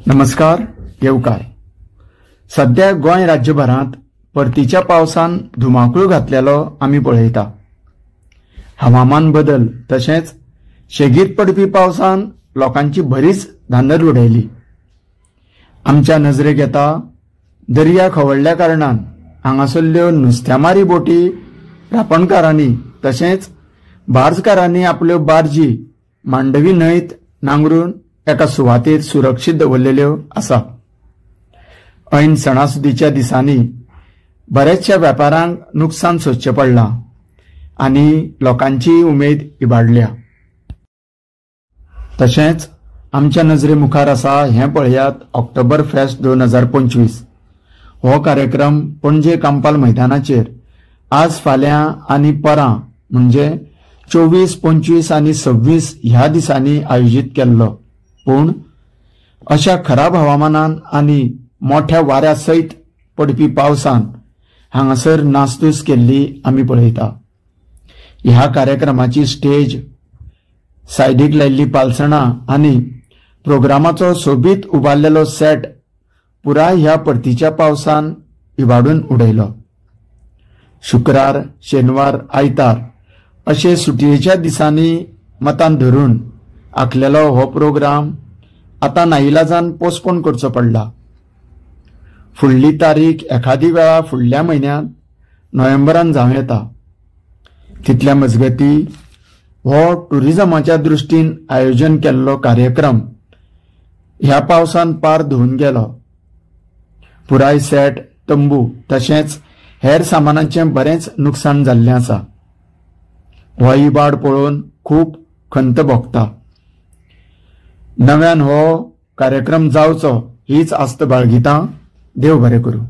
नमस्कार येवकार। सध्या गोंय राज्यभरात परतीच्या पावसान धुमाकूळ घातलेलो आमी पळयता। हवामान बदल तशेंच शेगीत पडपी पावसान लोकांची बरीच धांदर उडयली। आमच्या नजरेक येता दर्या खवळ्ळ्या कारणान हांगासरल्यो नुस्त्यामारी बोटी रापणकारांनी तशेंच बार्जकारांनी आपल्यो बार्जी मांडवी न्हंयत नांगरून एका सुवातेर सुरक्षीत दवरलेल्यो आसा। ऐन सणासुदीच्या दिसांनी बरेचशा वेपाऱ्यांक नुकसान सोंसचें पडलां आनी लोकांची उमेद इबाडल्या। तशेंच आमच्या नजरे मुखार आसा हें पळयात ऑक्टोबर फेस्ट 2025। हो कार्यक्रम पणजे कांपाल मैदानाचेर आज फाल्यां आनी परां म्हणजे 24, 25 आनी 26 ह्या दिसांनी आयोजीत केल्लो। पूण अशा खराब हवामानान आनी मोठ्या वाऱ्या सयत पडपी पावसान हांगासर नासधूस केल्ली आमी पळयता। ह्या कार्यक्रमाची स्टेज, सायडीक लायिल्ली पालसणां आनी प्रोग्रामाचो सोबीत उबारलेलो सेट पुराय ह्या परतीच्या पावसान इबाडून उडयलो। शुक्रार, शेनवार, आयतार अशे सुटयेच्या दिसांनी मतान धरून आंखलेलो हो प्रोग्राम आतां नाइलाजान पोस्टपोन करचो पडला। फुडली तारीख एखादी वेळा फुडल्या म्हयन्यांत नोव्हेंबरान जावं येता। तितल्या मजगती हो टुरिजमाच्या दृश्टीन आयोजन केल्लो कार्यक्रम ह्या पावसान पार धुवन गेलो। पुराय सेट, तंबू तशेंच हेर सामानाचें बरेंच नुकसाण जाल्लें आसा। हो इबाड पळोवन खूब खंत भोगता। नव्यान हो कार्यक्रम जावचो हीच आस्त बाळगितां। देव बरें करूं।